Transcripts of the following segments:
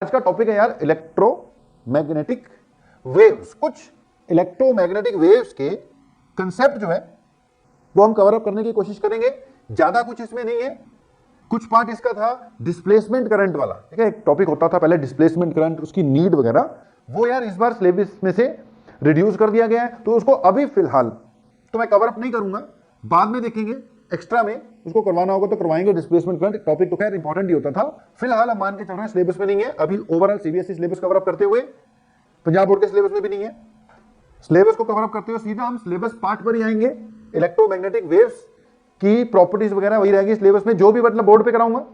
आज का टॉपिक है यार इलेक्ट्रोमैग्नेटिक वेव्स। कुछ इलेक्ट्रोमैग्नेटिक वेव्स के कंसेप्ट जो है वो हम कवर अप करने की कोशिश करेंगे। ज्यादा कुछ इसमें नहीं है। कुछ पार्ट इसका था डिस्प्लेसमेंट करंट वाला, ठीक है। एक टॉपिक होता था पहले डिस्प्लेसमेंट करंट, उसकी नीड वगैरह, वो यार इस बार सिलेबस में से रिड्यूस कर दिया गया है, तो उसको अभी फिलहाल तो मैं कवर अप नहीं करूंगा, बाद में देखेंगे। एक्स्ट्रा में उसको करवाना होगा तो करवाएंगे। डिस्प्लेसमेंट करंट टॉपिक तो खैर इंपॉर्टेंट ही होता था। फिलहाल हम मान के चल रहे हैं सिलेबस में नहीं है अभी। Overall CBSE syllabus cover up करते हुए पंजाब बोर्ड के सिलेबस में भी नहीं है। सिलेबस को कवर अप करते हुए सीधा हम सिलेबस पार्ट पर ही आएंगे। इलेक्ट्रोमैग्नेटिक वेव्स की प्रॉपर्टीज वगैरह वही रहेगी सिलेबस में। जो भी मतलब बोर्ड पे कराऊंगा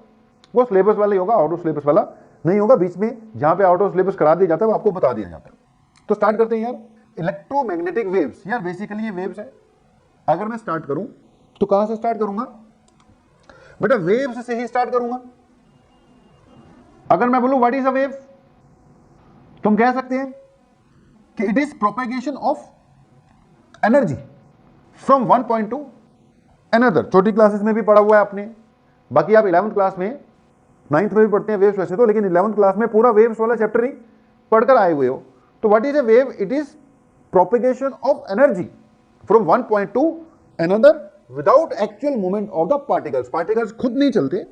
वो सिलेबस वाला ही होगा, आउट ऑफ सिलेबस वाला नहीं होगा। बीच में जहां पे आउट ऑफ सिलेबस करा दिया जाता है वो आपको बता दिया जाता है। तो स्टार्ट करते हैं यार। इलेक्ट्रोमैग्नेटिक वेव्स, यार बेसिकली ये वेव्स है। अगर मैं स्टार्ट करूं तो कहां से स्टार्ट करूंगा बेटा? वेव्स से ही स्टार्ट करूंगा। अगर मैं बोलूं व्हाट इज अ वेव, तुम कह सकते हैं कि it is propagation of energy from one point to another. छोटी क्लासेस में भी पढ़ा हुआ है आपने, बाकी आप 11th क्लास में 9th में भी पढ़ते हैं वेव्स वैसे तो, लेकिन 11th क्लास में पूरा वेव्स वाला चैप्टर ही पढ़कर आए हुए हो। तो what is a wave? It is propagation of energy from one point to another without actual movement of the particles. Particles खुद नहीं चलते,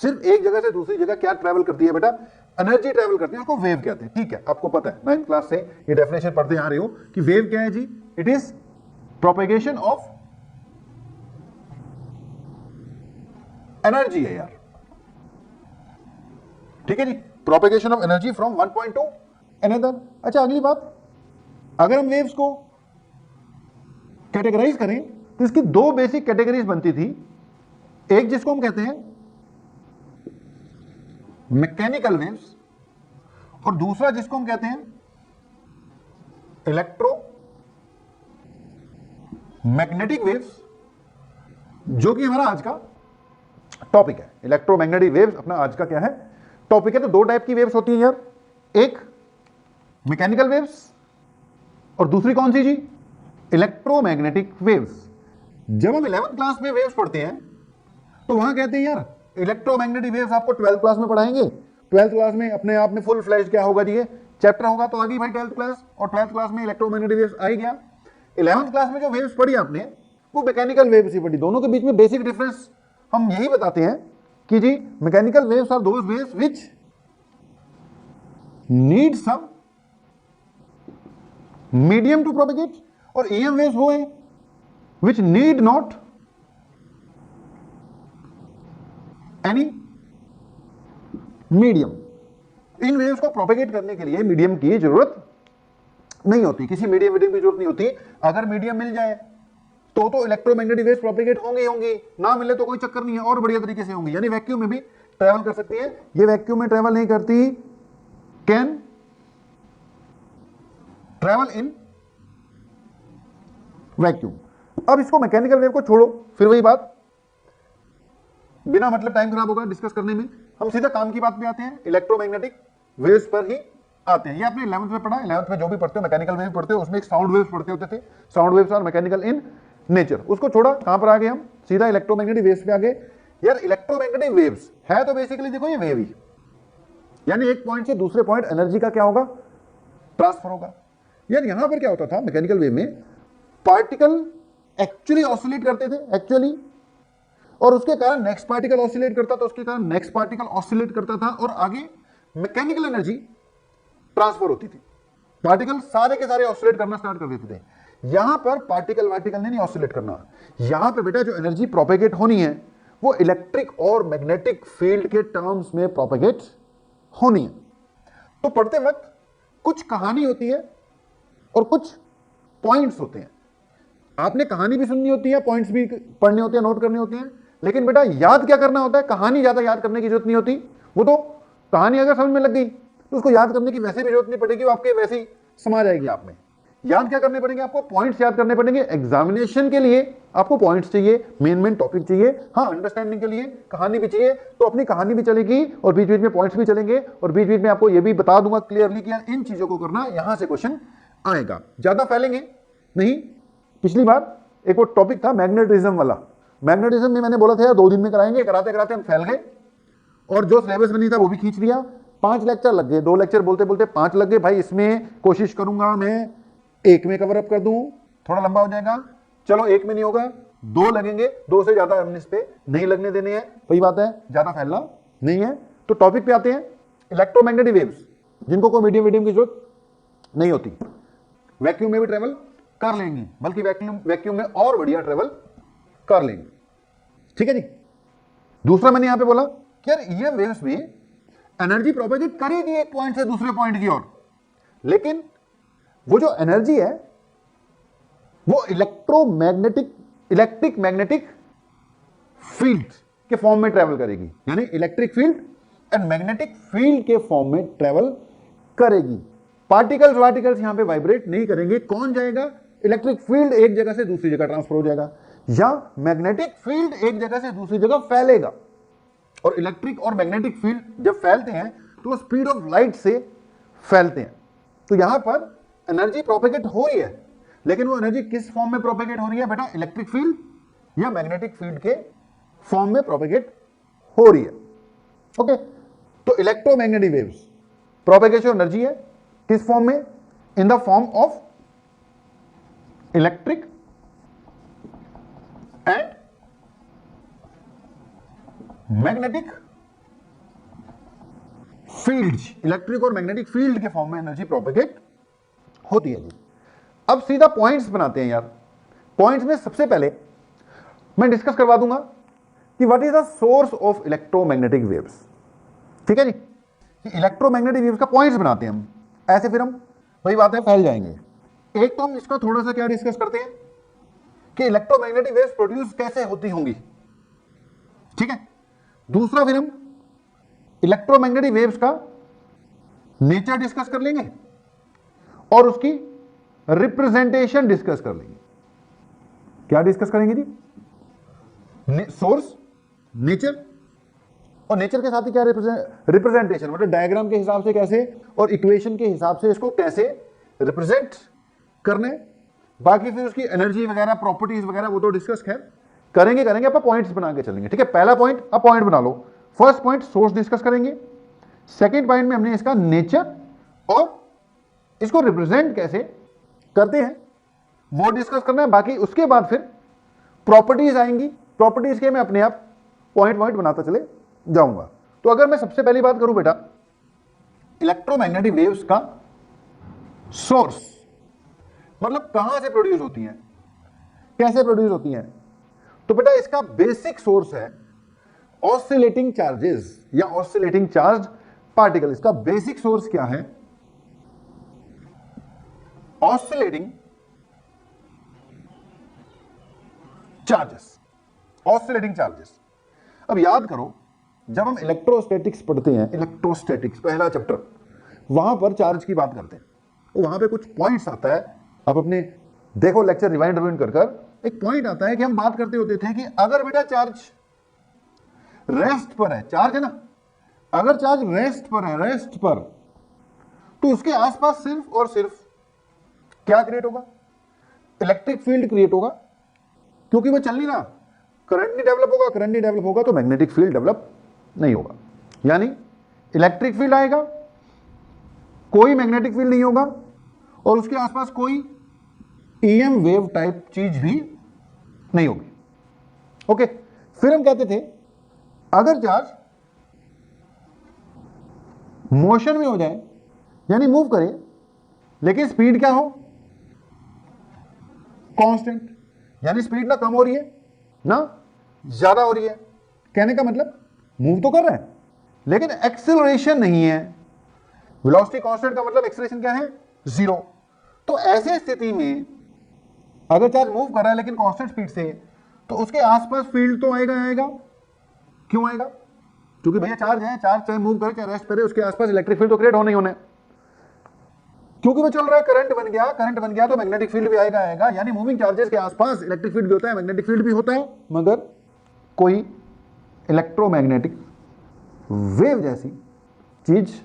सिर्फ एक जगह से दूसरी जगह क्या ट्रैवल करती है बेटा? एनर्जी ट्रैवल करती है, उसको वेव कहते हैं। ठीक है, आपको पता है 9th क्लास से ये डेफिनेशन पढ़ते आ रहे हो कि वेव क्या है जी? It is propagation of energy है यार, ठीक है जी। Propagation of energy from one point to another. अच्छा, अगली बात, अगर हम वेव्स को कैटेगराइज करें तो इसकी दो बेसिक कैटेगरीज बनती थी। एक जिसको हम कहते हैं मैकेनिकल वेव्स और दूसरा जिसको हम कहते हैं इलेक्ट्रो मैग्नेटिक वेव्स, जो कि हमारा आज का टॉपिक है। इलेक्ट्रोमैग्नेटिक वेव्स अपना आज का क्या है? टॉपिक है। तो दो टाइप की वेव्स होती हैं यार, एक मैकेनिकल वेव्स और दूसरी कौन सी जी? Electromagnetic waves. जब हम 11th क्लास में वेव्स पढ़ते हैं तो वहां कहते हैं यार इलेक्ट्रोमैग्नेटिक वेव्स आपको 12th क्लास में पढ़ाएंगे। 12th क्लास में अपने आप में फुल फ्लैश क्या होगा जी? ये चैप्टर होगा तो आगे भाई 12th क्लास, और 12th क्लास में इलेक्ट्रोमैग्नेटिक वेव्स आ ही गया। 11th क्लास में जो वेव्स पढ़ी आपने वो मैकेनिकल वेव्स ही पढ़ी। दोनों के बीच में बेसिक डिफरेंस हम यही बताते हैं कि जी mechanical waves are those waves which need some medium to propagate, और ईएम वेव्स वो है which need not any medium। इन वेव्स को प्रोपेगेट करने के लिए मीडियम की जरूरत नहीं होती, किसी मीडियम की जरूरत नहीं होती। अगर मीडियम मिल जाए तो इलेक्ट्रोमैग्नेटिक वेव्स प्रोपेगेट होंगी होंगी, ना मिले तो कोई चक्कर नहीं है, और बढ़िया तरीके से होंगी। यानी वैक्यूम में भी ट्रैवल कर सकती है। ये वैक्यूम में ट्रैवल नहीं करती, कैन ट्रैवल इन वैक्यूम। अब इसको मैकेनिकल वेव को छोड़ो, फिर वही बात, बिना मतलब टाइम खराब होगा डिस्कस करने में, हम सीधा काम की बात पे आते हैं। इलेक्ट्रोमैग्नेटिक वेव्स पर ही आते हैं। ये आपने 11th में पढ़ा। 11th में जो भी पढ़ते हो मैकेनिकल वेव पढ़ते हो, उसमें एक साउंड वेव्स पढ़ते होते थे। Sound waves are mechanical in nature. उसको छोड़ा, कहां पर आ गए हम? सीधा इलेक्ट्रोमैग्नेटिक वेव्स पे आ गए। यार इलेक्ट्रोमैग्नेटिक वेव्स है तो बेसिकली देखो ये वेव ही, यानी एक पॉइंट से दूसरे पॉइंट एनर्जी का क्या होगा? ट्रांसफर होगा। यार यहां पर क्या होता था मैकेनिकल वेव में? पार्टिकल एक्चुअली ऑसिलेट करते थे एक्चुअली, और उसके कारण नेक्स्ट पार्टिकल ऑसिलेट करता था, उसके कारण नेक्स्ट पार्टिकल ऑसिलेट करता था, और आगे मैकेनिकल एनर्जी ट्रांसफर होती थी। पार्टिकल सारे के सारे ऑसिलेट करना स्टार्ट कर देते थे। यहां पर पार्टिकल नहीं ऑसिलेट करना, यहां पे बेटा जो एनर्जी प्रोपेगेट होनी है वो इलेक्ट्रिक और मैग्नेटिक फील्ड के टर्म्स में प्रोपेगेट होनी है। तो पढ़ते वक्त कुछ कहानी होती है और कुछ पॉइंट्स होते हैं। आपने कहानी भी सुननी होती है, पॉइंट्स भी पढ़ने होते हैं, नोट करने होते हैं, लेकिन बेटा याद क्या करना होता है? कहानी ज्यादा याद करने की जरूरत नहीं होती। वो तो कहानी अगर समझ में लग गई तो उसको याद करने की वैसे भी जरूरत नहीं पड़ेगी, वो आपके वैसे ही समा जाएगी आप में। याद क्या करने पड़ेंगे? आपको पॉइंट्स याद करने पड़ेंगे। एग्जामिनेशन के लिए आपको पॉइंट्स चाहिए, मेन टॉपिक चाहिए। हाँ, अंडरस्टैंडिंग के लिए कहानी भी चाहिए, तो अपनी कहानी भी चलेगी और बीच बीच में पॉइंट्स भी चलेंगे, और बीच बीच में आपको यह भी बता दूंगा क्लियरली कि यार इन चीजों को करना, यहां से क्वेश्चन आएगा। ज्यादा फैलेंगे नहीं। पिछली बार एक वो टॉपिक था मैग्नेटिज्म वाला। मैग्नेटिज्म में मैंने बोला था यार 2 दिन में कराएंगे, कराते कराते हम फैल गए और जो सिलेबस में नहीं था वो भी खींच लिया। 5 लेक्चर लग गए, 2 लेक्चर बोलते बोलते 5 लग गए भाई। इसमें कोशिश करूंगा मैं 1 में कवर अप कर दूं, थोड़ा लंबा हो जाएगा। चलो 1 में नहीं होगा, 2 लगेंगे, 2 से ज्यादा हमने इस पे नहीं लगने देने हैं, वही बात है, ज्यादा फैलना नहीं है। तो टॉपिक पे आते हैं, इलेक्ट्रोमैग्नेटिक वेव्स, जिनको कोई मीडियम की जरूरत नहीं होती, वैक्यूम में भी ट्रेवल कर लेंगी, बल्कि वैक्यूम में और बढ़िया ट्रेवल कर लेंगे, ठीक है जी। दूसरा मैंने यहां पे बोला कि यार ये वेव्स भी एनर्जी प्रोपेगेट करेगी एक पॉइंट से दूसरे पॉइंट की ओर, लेकिन वो जो एनर्जी है वो इलेक्ट्रिक मैग्नेटिक फील्ड के फॉर्म में ट्रेवल करेगी, यानी electric field and magnetic field के फॉर्म में ट्रेवल करेगी। पार्टिकल्स यहां पे वाइब्रेट नहीं करेंगे। कौन जाएगा? इलेक्ट्रिक फील्ड एक जगह से दूसरी जगह ट्रांसफर हो जाएगा, या मैग्नेटिक फील्ड एक जगह से दूसरी जगह फैलेगा। और इलेक्ट्रिक और मैग्नेटिक फील्ड जब फैलते हैं तो स्पीड ऑफ लाइट से फैलते हैं। तो यहां पर एनर्जी प्रोपेगेट हो रही है, लेकिन वो एनर्जी किस फॉर्म में प्रोपेगेट हो रही है बेटा? इलेक्ट्रिक फील्ड या मैग्नेटिक फील्ड के फॉर्म में प्रोपेगेट हो रही है। ओके, तो इलेक्ट्रोमैग्नेटिक वेव्स प्रोपेगेशन एनर्जी है किस फॉर्म में? In the form of electric and magnetic field. Electric और मैग्नेटिक फील्ड के फॉर्म में एनर्जी प्रोपेगेट होती है जी। अब सीधा पॉइंट्स बनाते हैं यार। पॉइंट्स में सबसे पहले मैं डिस्कस करवा दूंगा कि what is the source of electromagnetic waves, ठीक है जी। कि इलेक्ट्रोमैग्नेटिक वेव्स का पॉइंट्स बनाते हैं हम, ऐसे फिर हम वही बात है फैल जाएंगे। एक तो हम इसका थोड़ा सा क्या डिस्कस करते हैं कि इलेक्ट्रोमैग्नेटिक वेव्स प्रोड्यूस कैसे होती होंगी, ठीक है। दूसरा फिर हम इलेक्ट्रोमैग्नेटिक वेव्स का नेचर डिस्कस कर लेंगे और उसकी रिप्रेजेंटेशन डिस्कस कर लेंगे। क्या डिस्कस करेंगे जी? सोर्स, नेचर, और नेचर के साथ ही क्या रिप्रेजेंटेशन, मतलब डायग्राम के हिसाब से कैसे और इक्वेशन के हिसाब से इसको कैसे रिप्रेजेंट करने। बाकी फिर उसकी एनर्जी वगैरह, प्रॉपर्टीज वगैरह वो तो डिस्कस खैर करेंगे अपन पॉइंट्स बना के चलेंगे, ठीक है। पहला पॉइंट, अब पॉइंट बना लो। फर्स्ट पॉइंट सोर्स डिस्कस करेंगे, सेकेंड पॉइंट में हमने इसका नेचर और इसको रिप्रेजेंट कैसे करते हैं वो डिस्कस करना है। बाकी उसके बाद फिर प्रॉपर्टीज आएंगी, प्रॉपर्टीज के मैं अपने आप पॉइंट बनाता चले जाऊंगा। तो अगर मैं सबसे पहली बात करूं बेटा इलेक्ट्रोमैग्नेटिक वेव्स का सोर्स, मतलब कहां से प्रोड्यूस होती हैं, कैसे प्रोड्यूस होती हैं, तो बेटा इसका बेसिक सोर्स है ऑसिलेटिंग चार्जेस या ऑसिलेटिंग चार्ज पार्टिकल। इसका बेसिक सोर्स क्या है? Oscillating charges, oscillating charges. अब याद करो जब हम इलेक्ट्रोस्टैटिक्स पढ़ते हैं, इलेक्ट्रोस्टैटिक्स पहला चैप्टर, वहां पर चार्ज की बात करते हैं, तो वहां पे कुछ पॉइंट्स आता है। आप अपने देखो लेक्चर रिवाइंड कर एक पॉइंट आता है कि हम बात करते होते थे कि अगर बेटा चार्ज रेस्ट पर है, चार्ज है ना, अगर चार्ज रेस्ट पर है, रेस्ट पर, तो उसके आसपास सिर्फ और सिर्फ क्या क्रिएट होगा? इलेक्ट्रिक फील्ड क्रिएट होगा, क्योंकि वो चल नहीं रहा, करंट नहीं डेवलप होगा। करंट नहीं डेवलप होगा तो मैग्नेटिक फील्ड डेवलप नहीं होगा, यानी इलेक्ट्रिक फील्ड आएगा, कोई मैग्नेटिक फील्ड नहीं होगा, और उसके आसपास कोई ईएम वेव टाइप चीज भी नहीं होगी। ओके, फिर हम कहते थे अगर चार्ज मोशन में हो जाए, यानी मूव करे, लेकिन स्पीड क्या हो? कांस्टेंट, यानी स्पीड ना कम हो रही है ना ज्यादा हो रही है। कहने का मतलब मूव तो कर रहा है लेकिन एक्सेलरेशन नहीं है। वेलोसिटी कांस्टेंट का मतलब एक्सेलरेशन क्या है? 0। तो ऐसे स्थिति में अगर चार्ज मूव कर रहा है लेकिन कांस्टेंट स्पीड से, तो उसके आसपास फील्ड तो आएगा। क्यों आएगा? क्योंकि भैया चार्ज है, चार्ज चाहे मूव करे चाहे रेस्ट करे, उसके आसपास इलेक्ट्रिक फील्ड तो क्रिएट होने ही होने, क्योंकि वो चल रहा है, करंट बन गया तो मैग्नेटिक फील्ड भी आएगा। यानी मूविंग चार्जेस के आसपास इलेक्ट्रिक फील्ड भी होता है, मैग्नेटिक फील्ड भी होता है, मगर कोई इलेक्ट्रोमैग्नेटिक वेव जैसी चीज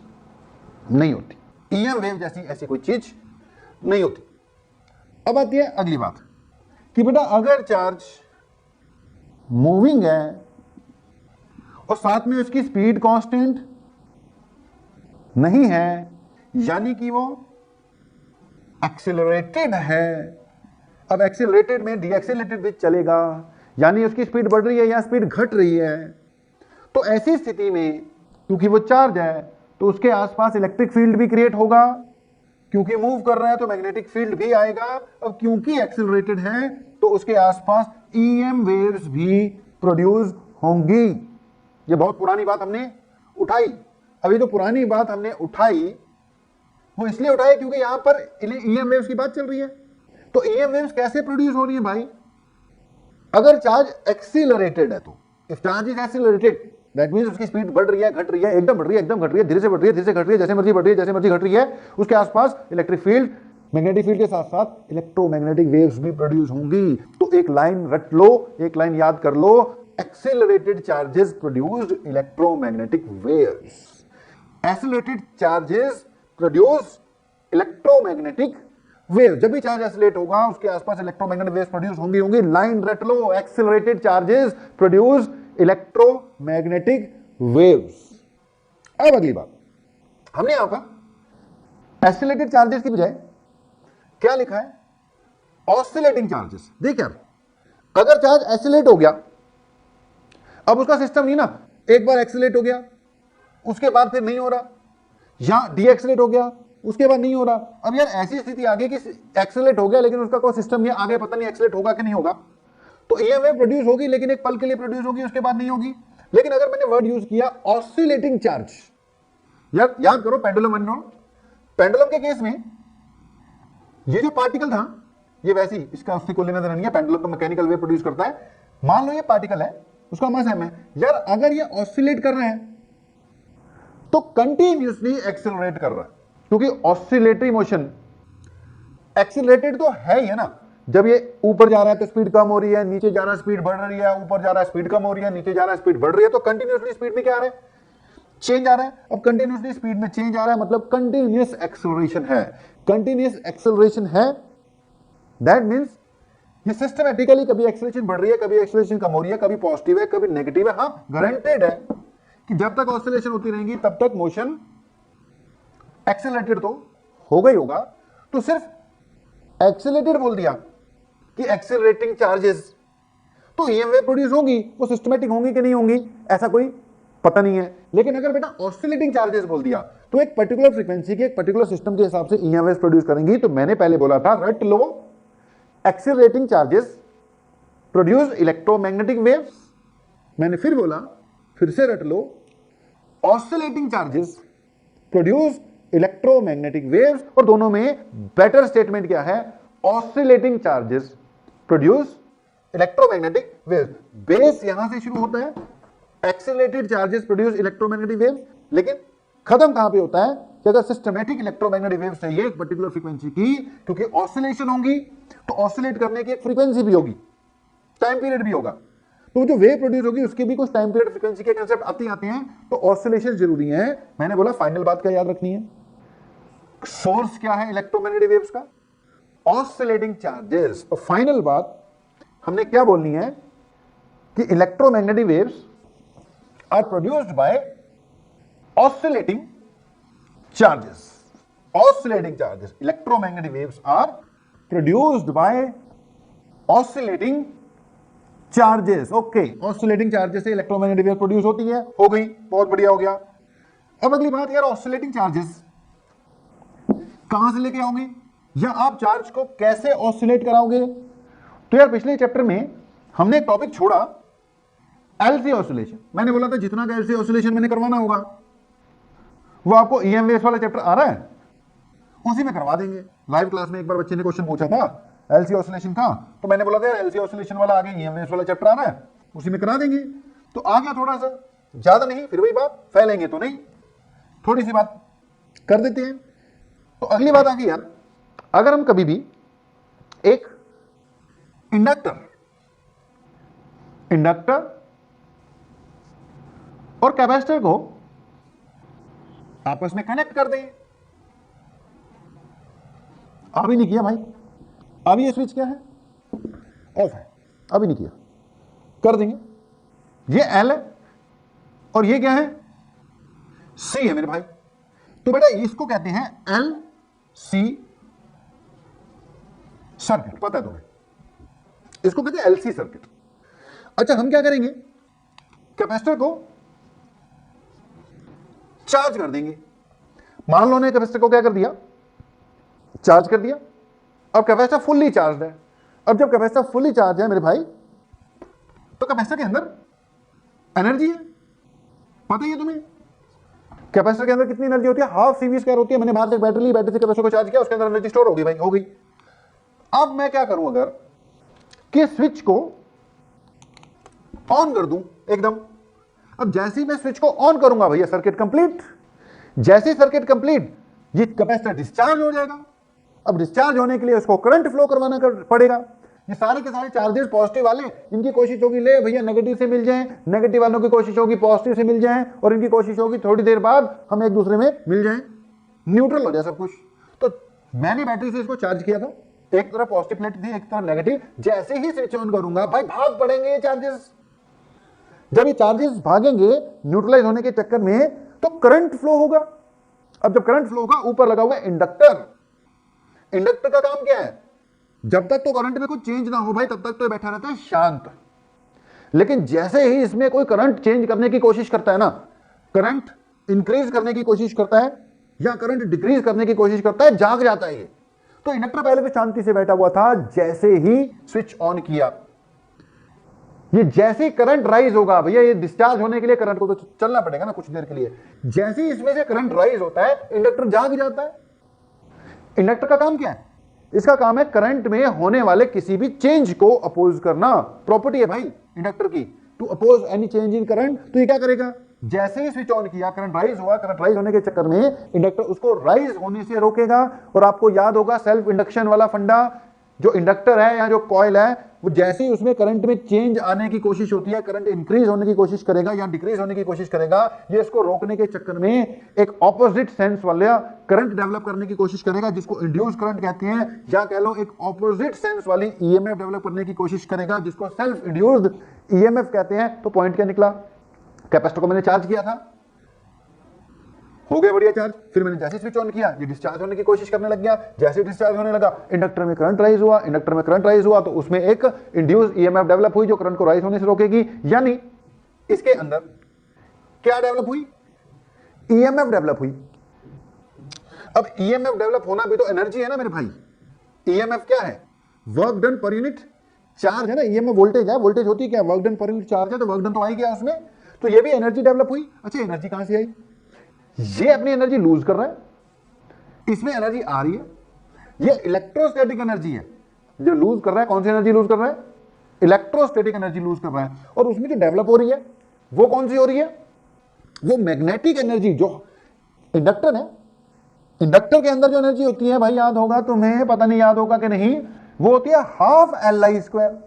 नहीं होती, ईएम वेव जैसी ऐसी कोई चीज नहीं होती। अब आती है अगली बात कि बेटा अगर चार्ज मूविंग है और साथ में उसकी स्पीड कांस्टेंट नहीं है, यानी कि वो एक्सेलरेटेड है। अब एक्सेलरेटेड में डीएक्सेलरेटेड भी चलेगा, यानी उसकी स्पीड बढ़ रही है या स्पीड घट रही है। तो ऐसी स्थिति में क्योंकि वो चार्ज है तो उसके आसपास इलेक्ट्रिक फील्ड भी क्रिएट होगा, क्योंकि मूव कर रहा है तो मैग्नेटिक फील्ड भी आएगा। अब क्योंकि एक्सेलरेटेड है तो उसके आसपास ईएम वेव्स भी प्रोड्यूस होंगी। ये बहुत पुरानी बात हमने उठाई। अभी जो पुरानी बात हमने उठाई वो इसलिए उठाई क्योंकि यहां पर ईएम वेव्स की बात चल रही है। तो ईएम वेव्स कैसे प्रोड्यूस हो रही है भाई? अगर चार्ज एक्सीलरेटेड है तो if charge is accelerated that means उसकी स्पीड बढ़ रही है, घट रही है, एकदम बढ़ रही है, एकदम घट रही है, धीरे से बढ़ रही है, धीरे से घट रही है, जैसे मर्जी बढ़ रही है, जैसे मर्जी घट रही है, उसके आसपास इलेक्ट्रिक फील्ड, मैग्नेटिक फील्ड के साथ साथ इलेक्ट्रोमैग्नेटिक वेव्स भी प्रोड्यूस होंगी। तो एक लाइन रट लो, एक लाइन याद कर लो, accelerated charges produced electromagnetic waves, accelerated charges produce electromagnetic wave. जब भी चार्ज एक्सीलरेट होगा उसके आसपास इलेक्ट्रोमैग्नेटिक वेव्स प्रोड्यूस होंगी। लाइन रट लो, accelerated charges produce electromagnetic waves. अब अगली बात, हमने यहां पर एक्सीलरेटेड चार्जेस की बजाय क्या लिखा है? Oscillating charges. देखिए अगर चार्ज एक्सीलरेट हो गया, अब उसका सिस्टम नहीं ना, एक बार एक्सीलरेट हो गया उसके बाद फिर नहीं हो रहा, या डीएक्सीलरेट हो गया उसके बाद नहीं हो रहा। अब यार ऐसी स्थिति आ गई कि एक्सीलरेट हो गया लेकिन उसका कोई सिस्टम नहीं, आगे पता नहीं एक्सीलरेट होगा कि नहीं होगा। तो ईएमएफ प्रोड्यूस होगी लेकिन एक पल के लिए प्रोड्यूस होगी, उसके बाद नहीं होगी। लेकिन अगर मैंने वर्ड यूज किया ऑसिलेटिंग चार्ज, यार याद करो पेंडुलम बनो, पेंडुलम के केस में ये जो पार्टिकल था ये वैसी, इसका उससे कोई लेना देना नहीं है, पेंडुलम तो मैकेनिकल वेव प्रोड्यूस करता है। मान लो ये पार्टिकल है, उसका मास m है। यार अगर ये ऑसिलेट कर रहे हैं तो कंटिन्यूअसली एक्सेलरेट कर रहा है, क्योंकि ऑसिलेटरी मोशन एक्सेलरेटेड तो है ही है ना। जब ये ऊपर जा रहा है तो स्पीड कम हो रही है, नीचे जा रहा है स्पीड बढ़ रही है, ऊपर जा रहा है स्पीड कम हो रही है, नीचे जा रहा है स्पीड बढ़ रही है। तो कंटिन्यूअसली स्पीड में क्या आ रहा है? चेंज आ रहा है। अब कंटिन्यूअसली स्पीड में चेंज आ रहा है मतलब कंटिन्यूअस एक्सेलरेशन है। कंटिन्यूअस एक्सेलरेशन है दैट मींस ये सिस्टमैटिकली कभी एक्सेलरेशन बढ़ रही है, कभी एक्सेलरेशन कम हो रही है, कभी पॉजिटिव है, कभी नेगेटिव है। हाँ गारंटेड है कि जब तक ऑसिलेशन होती रहेंगी तब तक मोशन एक्सेलरेटेड तो होगा ही होगा। तो सिर्फ एक्सेलरेटेड बोल दिया कि एक्सेलरेटिंग चार्जेस, तो ईएम वेव प्रोड्यूस होंगी, वो सिस्टमैटिक होंगी कि नहीं होंगी ऐसा कोई पता नहीं है। लेकिन अगर बेटा ऑसिलेटिंग चार्जेस बोल दिया तो एक पर्टिकुलर फ्रीक्वेंसी के एक पर्टिकुलर सिस्टम के हिसाब से ईएम वेव्स प्रोड्यूस करेंगी। तो मैंने पहले बोला था रट लो, accelerating charges produce electromagnetic waves. मैंने फिर बोला, फिर से रट लो, oscillating charges produce electromagnetic waves. और दोनों में बेटर स्टेटमेंट क्या है? Oscillating charges produce electromagnetic waves. Base यहां से शुरू होता है, accelerated charges produce electromagnetic waves, लेकिन खत्म कहां पे होता है कि अगर सिस्टमैटिक इलेक्ट्रोमैग्नेटिक वेव्स चाहिए एक पर्टिकुलर फ्रीक्वेंसी की, क्योंकि ऑसिलेशन होंगी तो ऑसिलेट करने की एक फ्रीक्वेंसी भी होगी, टाइम पीरियड भी होगा। तो जो वेव प्रोड्यूस होगी उसके भी कुछ टाइम पीरियड फ्रीक्वेंसी के कांसेप्ट आते हैं। तो ऑसिलेशन जरूरी है। मैंने बोला फाइनल बात क्या याद रखनी है? सोर्स क्या है इलेक्ट्रोमैग्नेटिक वेव्स का? Oscillating charges. और फाइनल बात हमने क्या बोलनी है कि electromagnetic waves are produced by oscillating charges. Oscillating charges, electromagnetic waves are produced by oscillating charges. Okay, oscillating charges से इलेक्ट्रोमैग्नेटिक वेव प्रोड्यूस होती है। हो गई, बहुत बढ़िया हो गया। अब अगली बात यार, ऑसिलेटिंग चार्जेस कहां से लेके आओगे या आप चार्ज को कैसे ऑसिलेट कराओगे? तो यार पिछले चैप्टर में हमने एक टॉपिक छोड़ा एलसी ऑसिलेशन। मैंने बोला था जितना का एलसी ऑसिलेशन मैंने करवाना होगा वो आपको ईएम वेव्स वाला चैप्टर आ रहा है उसी में करवा देंगे। लाइव क्लास में एक बार बच्चे ने क्वेश्चन पूछा था एलसी ऑसिलेशन का, तो मैंने बोला था यार एलसी ऑसिलेशन वाला आगे ईएम वेव्स वाला चैप्टर आ रहा है उसी में करा देंगे। तो आ गया थोड़ा सा, ज्यादा नहीं, फिर वही बात, फैलेंगे तो नहीं, थोड़ी सी बात कर देते हैं। तो अगली बात आ गई यार, अगर हम कभी भी एक इंडक्टर और कैपेसिटर को आपस में कनेक्ट कर दें। अभी नहीं किया भाई, अभी ये स्विच क्या है? ऑफ है, अभी नहीं किया, कर देंगे। ये एल है और ये क्या है? सी है मेरे भाई। तो बेटा इसको कहते हैं एल सी सर्किट, पता है तुम्हें, इसको कहते हैं एलसी सर्किट। अच्छा, हम क्या करेंगे, कैपेसिटर को चार्ज कर देंगे। मान लो ने कैपेसिटर को क्या कर दिया, चार्ज कर दिया। अब कैपेसिटर फुल्ली चार्ज है। अब जब कैपेसिटर फुल्ली चार्ज है मेरे भाई, तो कैपेसिटर के अंदर एनर्जी है, पता ही है तुम्हें। कैपेसिटर के अंदर कितनी एनर्जी होती है, हाफ CV स्क्वायर होती है। मैंने बाहर से बैटरी ली, बैटरी से कैपेसिटर को चार्ज किया, उसके अंदर एनर्जी स्टोर होगी भाई, हो गई। अब मैं क्या करूं, अगर कि स्विच को ऑन कर दूं एकदम। अब जैसे ही मैं स्विच को ऑन करूंगा भैया, सर्किट कंप्लीट। जैसे ही सर्किट कंप्लीट, ये कैपेसिटर डिस्चार्ज हो जाएगा। अब डिस्चार्ज होने के लिए उसको करंट फ्लो करवाना पड़ेगा। ये सारे के सारे चार्जेस पॉजिटिव वाले, इनकी कोशिश होगी ले भैया नेगेटिव से मिल जाएं, नेगेटिव वालों की कोशिश होगी पॉजिटिव से मिल जाएं, और इनकी कोशिश होगी थोड़ी देर बाद हम एक दूसरे में मिल जाएं, न्यूट्रल हो जाए सब कुछ। तो मैंने बैटरी से इसको चार्ज किया था, एक तरफ पॉजिटिव प्लेट थी, एक तरफ नेगेटिव। जैसे ही स्विच ऑन करूंगा भाई, भाग पड़ेंगे ये चार्जेस। जब ये चार्जेस भागेंगे न्यूट्रलाइज होने के चक्कर में, तो करंट फ्लो होगा। अब जब करंट फ्लो होगा, ऊपर लगा हुआ इंडक्टर। इंडक्टर का काम क्या है, जब तक तो करंट में कुछ चेंज ना हो भाई, तब तक तो बैठा रहता है शांत। लेकिन जैसे ही इसमें कोई करंट चेंज करने की कोशिश करता है ना, करंट इंक्रीज करने की कोशिश करता है या करंट डिक्रीज करने की कोशिश करता है, जाग जाता है ये। तो इंडक्टर पहले तो शांति से बैठा हुआ था, जैसे ही स्विच ऑन किया, ये जैसे ही करंट राइज होगा भैया, ये डिस्चार्ज होने के लिए करंट को तो चलना पड़ेगा ना कुछ देर के लिए। जैसे ही इसमें से करंट राइज होता है, इंडक्टर जाग जाता है। इंडक्टर का काम क्या है, इसका काम है करंट में होने वाले किसी भी चेंज को अपोज करना। प्रॉपर्टी है भाई इंडक्टर की, to oppose any change in current. तो ये क्या करेगा, जैसे ही स्विच ऑन किया, करंट राइज हुआ, करंट राइज होने के चक्कर में इंडक्टर उसको राइज होने से रोकेगा। और आपको याद होगा सेल्फ इंडक्शन वाला फंडा, जो इंडक्टर है या जो कॉइल है, वो जैसे ही उसमें करंट में चेंज आने की कोशिश होती है, करंट इंक्रीज होने की कोशिश करेगा या डिक्रीज होने की कोशिश करेगा, ये इसको रोकने के चक्कर में एक ऑपोजिट सेंस वाला करंट डेवलप करने की कोशिश करेगा, जिसको इंड्यूस करंट कहते हैं, या कह लो एक ऑपोजिट सेंस वाली EMF डेवलप करने की कोशिश करेगा, जिसको सेल्फ इंड्यूस्ड EMF कहते हैं। तो पॉइंट क्या निकला, कैपेसिटर को मैंने चार्ज किया था, हो गया बढ़िया चार्ज। फिर मैंने जैसे स्विच ऑन किया, ये डिस्चार्ज होने की कोशिश करने लग गया। जैसे डिस्चार्ज होने लगा, इंडक्टर में करंट राइज हुआ। इंडक्टर में करंट राइज हुआ तो उसमें एक इंड्यूस EMF डेवलप हुई, जो करंट को राइज होने से रोकेगी। यानी इसके अंदर क्या डेवलप हुई, EMF डेवलप हुई। अब EMF डेवलप होना भी तो एनर्जी है ना मेरे भाई। EMF क्या है, work done per unit charge है ना। EMF वोल्टेज है, वोल्टेज होती क्या, work done per unit charge है, तो वर्क डन तो आई गया उसमें। तो ये भी एनर्जी डेवलप हुई। अच्छा, एनर्जी कहां से आई, ये अपनी एनर्जी लूज कर रहा है, इसमें एनर्जी आ रही है। ये इलेक्ट्रोस्टैटिक एनर्जी है जो लूज कर रहा है। कौन सी एनर्जी लूज कर रहा है, इलेक्ट्रोस्टैटिक एनर्जी लूज कर रहा है। और उसमें जो डेवलप हो रही है वो कौन सी हो रही है, वो मैग्नेटिक एनर्जी। जो इंडक्टर है, इंडक्टर के अंदर जो एनर्जी होती है भाई, याद होगा तुम्हें, पता नहीं याद होगा कि नहीं, वो होती है हाफ LI स्क्वायर,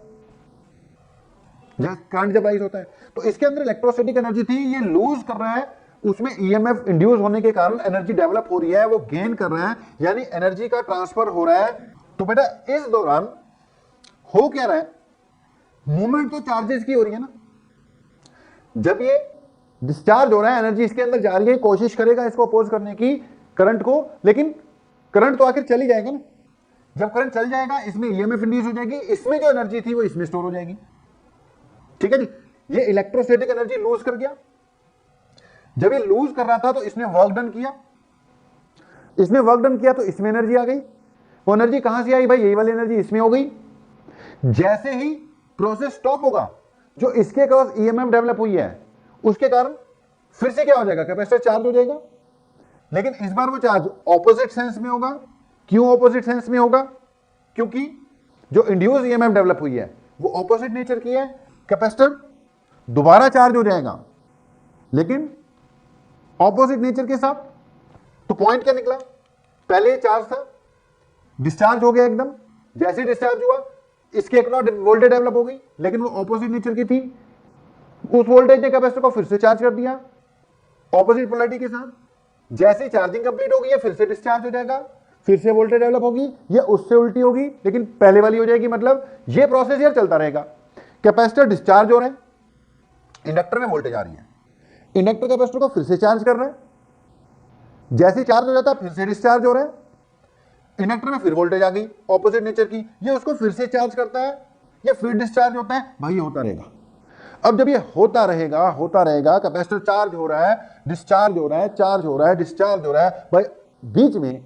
करंट जब राइज होता है। तो इसके अंदर इलेक्ट्रोस्टैटिक एनर्जी थी, ये लूज कर रहा है, उसमें EMF इंड्यूस होने के कारण एनर्जी डेवलप हो रही है, वो गेन कर रहा है, यानी एनर्जी का ट्रांसफर हो रहा है। तो बेटा इस दौरान हो क्या रहा है, मूवमेंट तो चार्जेस की हो रही है ना। जब ये डिस्चार्ज हो रहा है, एनर्जी इसके अंदर जा रही है, कोशिश करेगा इसको अपोज करने की करंट को, लेकिन करंट तो आखिर चली जाएगा ना। जब करंट चल जाएगा, इसमें EMF इंड्यूस हो जाएगी, इसमें जो एनर्जी थी वो इसमें स्टोर हो जाएगी। ठीक है जी, ये इलेक्ट्रोस्टैटिक एनर्जी लूज कर गया। जब ये लूज कर रहा था तो इसने वर्क डन किया, इसने वर्क डन किया तो इसमें एनर्जी आ गई। वो एनर्जी कहां से आई भाई, यही वाली एनर्जी इसमें हो गई। जैसे ही प्रोसेस स्टॉप होगा, जो इसके क्रॉस EMF डेवलप हुई है, उसके कारण फिर से क्या हो जाएगा, कैपेसिटर चार्ज हो जाएगा। लेकिन इस बार वो चार्ज ऑपोजिट सेंस में होगा। क्यों ऑपोजिट सेंस में होगा, क्योंकि जो इंड्यूस EMF डेवलप हुई है वो ऑपोजिट नेचर की है। कैपेसिटर दोबारा चार्ज हो जाएगा, लेकिन ऑपोजिट नेचर के साथ। तो पॉइंट क्या निकला, पहले चार्ज था, डिस्चार्ज हो गया एकदम। जैसे डिस्चार्ज हुआ, इसके अक्रॉस वोल्टेज डेवलप हो गई, लेकिन वो ऑपोजिट नेचर की थी। उस वोल्टेज ने कैपेसिटर को फिर से चार्ज कर दिया ऑपोजिट पोलैरिटी के साथ। जैसे चार्जिंग कंप्लीट हो गई है, फिर से डिस्चार्ज हो जाएगा, फिर से वोल्टेज डेवलप होगी, ये उससे उल्टी होगी, लेकिन पहले वाली हो जाएगी। मतलब ये प्रोसेस यार चलता रहेगा। कैपेसिटर डिस्चार्ज हो रहा है, इंडक्टर में वोल्टेज आ रही है, इंडक्टर कैपेसिटर को फिर से चार्ज कर रहा है, जैसे चार्ज हो जाता है फिर से डिस्चार्ज हो रहा है, इंडक्टर में फिर वोल्टेज आ गई ऑपोजिट नेचर की, ये उसको फिर से चार्ज करता है, ये फिर डिस्चार्ज होता है, भाई ये होता रहेगा। अब जब ये होता रहेगा, कैपेसिटर चार्ज हो रहा है, डिस्चार्ज हो रहा है, चार्ज हो रहा है, डिस्चार्ज हो रहा है, भाई बीच में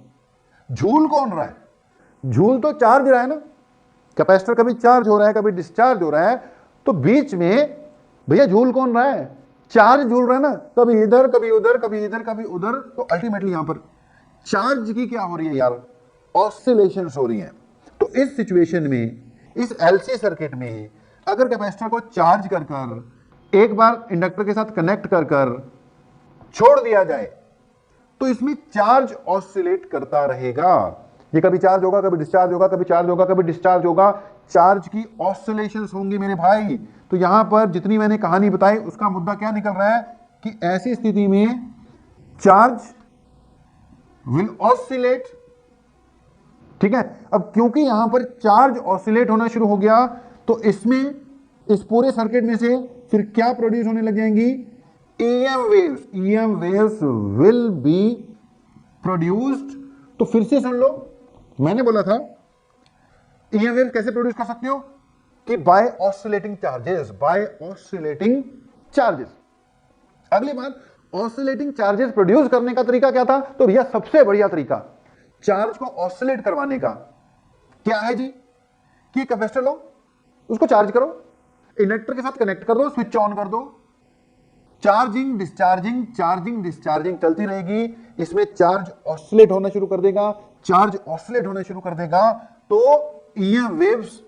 झूल कौन रहा है? झूल तो चार्ज रहा है ना, कैपेसिटर कभी चार्ज हो रहा है कभी डिस्चार्ज हो रहा है, तो बीच में भैया झूल कौन रहा है? चार्ज झूल रहा है ना, कभी इधर कभी उधर, कभी इधर कभी उधर, तो अल्टीमेटली यहां पर चार्ज की क्या हो रही है यार? ऑसिलेशंस हो रही हैं। तो इस सिचुएशन में, इस एलसी सर्किट में अगर कैपेसिटर को चार्ज कर कर एक बार इंडक्टर के साथ कनेक्ट कर कर छोड़ दिया जाए तो इसमें चार्ज ऑसिलेट करता रहेगा। ये कभी चार्ज होगा कभी डिस्चार्ज होगा, कभी चार्ज होगा कभी डिस्चार्ज होगा, चार्ज की ऑसिलेशंस होंगी मेरे भाई। तो यहां पर जितनी मैंने कहानी बताई उसका मुद्दा क्या निकल रहा है कि ऐसी स्थिति में चार्ज विल ऑसिलेट, ठीक है। अब क्योंकि यहां पर चार्ज ऑसिलेट होना शुरू हो गया तो इसमें, इस पूरे सर्किट में से फिर क्या प्रोड्यूस होने लग जाएंगी? EM waves, EM waves will be produced। तो फिर से सुन लो, मैंने बोला था EM waves कैसे प्रोड्यूस कर सकते हो कि by oscillating charges, by oscillating charges. अगली बात, ऑसिलेटिंग चार्जेस प्रोड्यूस करने का तरीका क्या था? तो भैया सबसे बढ़िया तरीका चार्ज को ऑसिलेट करवाने का क्या है जी? कि कैपेसिटर लो, उसको चार्ज करो, इंडक्टर के साथ कनेक्ट कर दो, स्विच ऑन कर दो, चार्जिंग डिस्चार्जिंग, चार्जिंग डिस्चार्जिंग चलती रहेगी। इसमें चार्ज ऑसिलेट होना शुरू कर देगा, चार्ज ऑसिलेट होना शुरू कर देगा तो EM वेव्स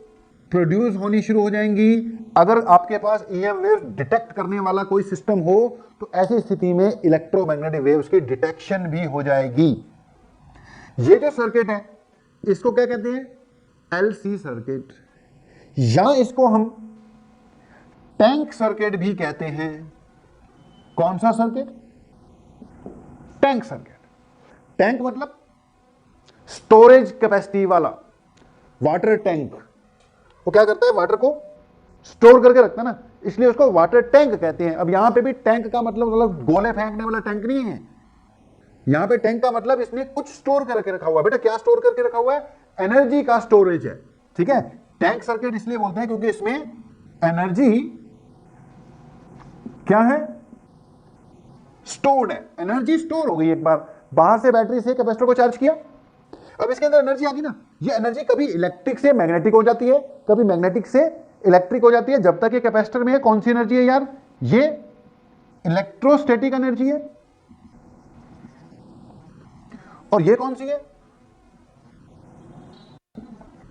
प्रोड्यूस होनी शुरू हो जाएंगी। अगर आपके पास EM वेव्स डिटेक्ट करने वाला कोई सिस्टम हो तो ऐसी स्थिति में इलेक्ट्रोमैग्नेटिक वेव्स की डिटेक्शन भी हो जाएगी। ये जो सर्किट है इसको क्या कहते हैं? LC सर्किट, या इसको हम टैंक सर्किट भी कहते हैं। कौन सा सर्किट? Tank circuit. टैंक मतलब स्टोरेज कैपेसिटी वाला वाटर टैंक। वो क्या करता है? वाटर को स्टोर करके रखता है ना, इसलिए उसको वाटर टैंक कहते हैं। अब यहां पे भी टैंक का मतलब गोले फेंकने वाला टैंक नहीं है, यहां पे टैंक का मतलब इसमें कुछ स्टोर करके रखा हुआ है। बेटा क्या स्टोर करके रखा हुआ है? एनर्जी का स्टोरेज है, ठीक है। टैंक सर्किट इसलिए बोलते हैं क्योंकि इसमें एनर्जी क्या है? स्टोर्ड है, एनर्जी स्टोर हो गई। एक बार बाहर से बैटरी से कैपेसिटर को चार्ज किया, अब इसके अंदर एनर्जी आ गई ना, ये एनर्जी कभी इलेक्ट्रिक से मैग्नेटिक हो जाती है, कभी मैग्नेटिक से इलेक्ट्रिक हो जाती है। जब तक ये कैपेसिटर में है, कौन सी एनर्जी है यार? ये इलेक्ट्रोस्टैटिक एनर्जी है। और ये कौन सी है?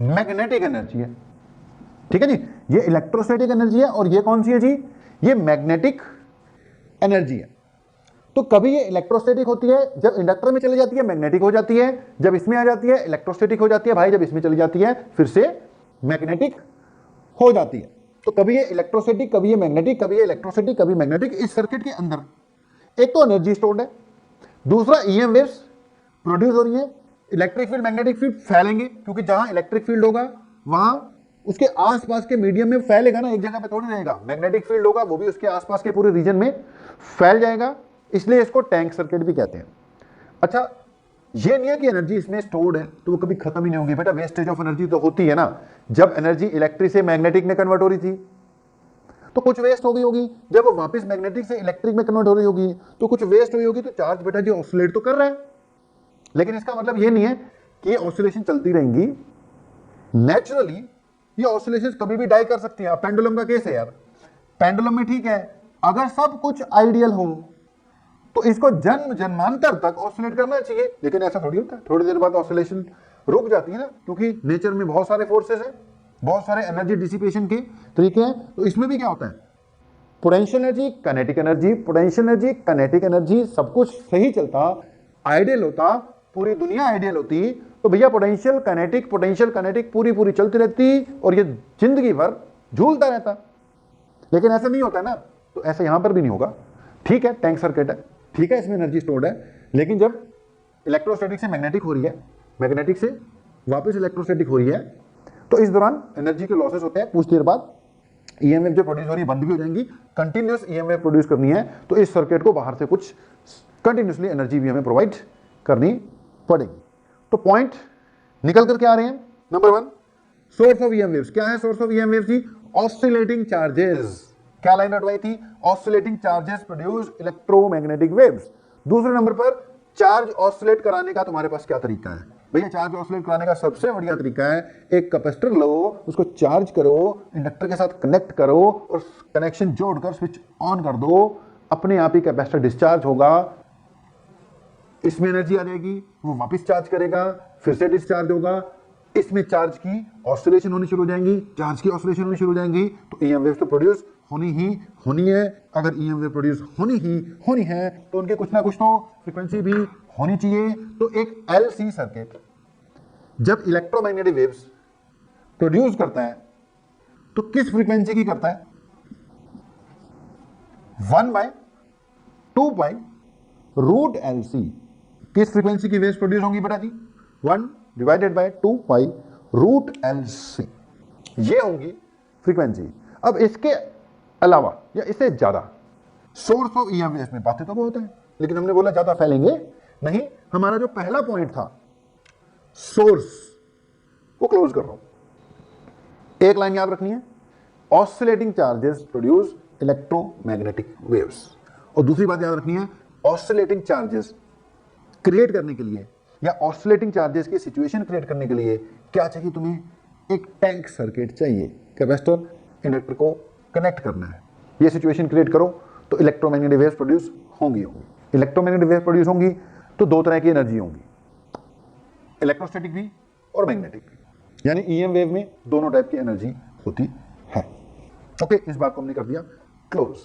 मैग्नेटिक एनर्जी है, ठीक है जी। ये इलेक्ट्रोस्टैटिक एनर्जी है और ये कौन सी है जी? ये मैग्नेटिक एनर्जी है। तो कभी ये इलेक्ट्रोस्टैटिक होती है, जब इंडक्टर में चली जाती है मैग्नेटिक हो जाती है, जब इसमें आ जाती है इलेक्ट्रोस्टैटिक हो जाती है भाई, जब इसमें चली जाती है फिर से मैग्नेटिक हो जाती है। तो कभी ये इलेक्ट्रोस्टैटिक, कभी ये मैग्नेटिक, कभी ये इलेक्ट्रोस्टैटिक, कभी मैग्नेटिक। इस सर्किट के अंदर एक तो एनर्जी स्टोर्ड है, दूसरा EM वेव्स प्रोड्यूस हो रही है। इलेक्ट्रिक फील्ड मैग्नेटिक फील्ड फैलेंगे, क्योंकि जहां इलेक्ट्रिक फील्ड होगा वहां उसके आसपास के मीडियम में फैलेगा ना, एक जगह पे थोड़ी रहेगा। मैग्नेटिक फील्ड होगा वो भी उसके आसपास के पूरे रीजन में फैल जाएगा, इसलिए इसको टैंक सर्किट भी कहते हैं। अच्छा, ये नहीं है कि एनर्जी इसमें स्टोर्ड है तो वो कभी खत्म ही नहीं होगी। बेटा वेस्टेज ऑफ एनर्जी तो होती है ना, जब एनर्जी इलेक्ट्रिक से मैग्नेटिक में कन्वर्ट हो रही थी तो कुछ वेस्ट हो गई होगी, जब वो वापस मैग्नेटिक से इलेक्ट्रिक में कन्वर्ट हो रही होगी तो कुछ वेस्ट हुई होगी। तो चार्ज बेटा जी ऑसिलेट तो कर रहा है, लेकिन इसका मतलब ये नहीं है कि ये ऑसिलेशन चलती रहेंगी। नेचुरली ये ऑसिलेशन कभी भी डाई कर सकती है। पेंडुलम का केस है यार, पेंडुलम में ठीक है अगर सब कुछ आइडियल हो तो इसको जन्म जन्मांतर तक ऑसिलेट करना चाहिए, लेकिन ऐसा थोड़ी होता है। थोड़ी देर बाद ऑसिलेशन रुक जाती है ना, क्योंकि नेचर में बहुत सारे फोर्सेस हैं, बहुत सारे एनर्जी डिसिपेशन के तरीके हैं। तो इसमें भी क्या होता है? Potential energy, kinetic energy, potential energy, kinetic energy, सब कुछ सही चलता, आइडियल होता, पूरी दुनिया आइडियल होती तो भैया पोटेंशियल काइनेटिक पूरी चलती रहती और ये जिंदगी भर झूलता रहता। लेकिन ऐसा नहीं होता ना, तो ऐसा यहां पर भी नहीं होगा। ठीक है, टैंक सर्किट है, ठीक है, इसमें एनर्जी स्टोर्ड है, लेकिन जब इलेक्ट्रोस्टैटिक से मैग्नेटिक हो रही है, मैग्नेटिक से वापस इलेक्ट्रोस्टैटिक हो रही है, तो इस दौरान एनर्जी के लॉसेस होते हैं। कुछ देर बाद EMF जो प्रोड्यूस हो रही है बंद भी हो जाएंगी। कंटिन्यूस EMF प्रोड्यूस करनी है तो इस सर्किट को बाहर से कुछ कंटिन्यूसली एनर्जी भी हमें प्रोवाइड करनी पड़ेगी। तो पॉइंट निकल करके आ रहे हैं। Number 1, source of EM waves. क्या है सोर्स ऑफ ईएम वेव्स जी? Oscillating charges. क्या लाइन रटवाई थी? Oscillating charges produce electromagnetic waves. दूसरे नंबर पर चार्ज ऑसिलेट कराने का तुम्हारे पास क्या तरीका है? भैया चार्ज ऑसिलेट कराने का सबसे बढ़िया तरीका है, एक कैपेसिटर लो, उसको चार्ज करो, इंडक्टर के साथ कनेक्ट करो और कनेक्शन जोड़कर स्विच ऑन कर दो, अपने आप ही कैपेसिटर डिस्चार्ज होगा, इसमें एनर्जी आ जाएगी, वो वापस चार्ज करेगा, फिर से डिस्चार्ज होगा, इसमें चार्ज की ऑसिलेशन होनी शुरू हो जाएंगी, चार्ज की ऑसिलेशन होनी शुरू हो जाएंगी, तो ईएम वेव्स तो प्रोड्यूस होनी ही होनी है। अगर ईएम वेव प्रोड्यूस होनी है तो उनके कुछ ना कुछ तो फ्रीक्वेंसी भी होनी चाहिए। तो एक एलसी सर्किट जब इलेक्ट्रोमैग्नेटिक वेव्स प्रोड्यूस करता है तो किस फ्रीक्वेंसी की करता है? 1/2π√LC। किस फ्रीक्वेंसी की वेव्स प्रोड्यूस होंगी बेटा जी? 1/2π√LC, ये होंगी फ्रीक्वेंसी। अब इसके अलावा या इससे ज्यादा सोर्स ऑफ ईएम वेव्स में बातें तो बहुत है, लेकिन हमने बोला ज्यादा फैलेंगे नहीं। हमारा जो पहला पॉइंट था सोर्स, वो क्लोज कर रहा हूं। एक लाइन याद रखनी है, oscillating charges produce electromagnetic waves. और दूसरी बात याद रखनी है, ऑसिलेटिंग चार्जेस क्रिएट करने के लिए या ऑसिलेटिंग चार्जेस की सिचुएशन क्रिएट करने के लिए क्या चाहिए तुम्हें? एक टैंक सर्किट चाहिए। कैपेसिटर इंडक्टर को कनेक्ट करना है, ये सिचुएशन क्रिएट करो तो इलेक्ट्रोमैग्नेटिक वेव्स प्रोड्यूस होंगी। इलेक्ट्रोमैग्नेटिक वेव्स प्रोड्यूस होंगी तो दो तरह की एनर्जी होंगी, इलेक्ट्रोस्टैटिक भी और मैग्नेटिक भी, यानी ईएम वेव में दोनों टाइप की एनर्जी होती है। ओके, इस बात को हमने कर दिया क्लोज।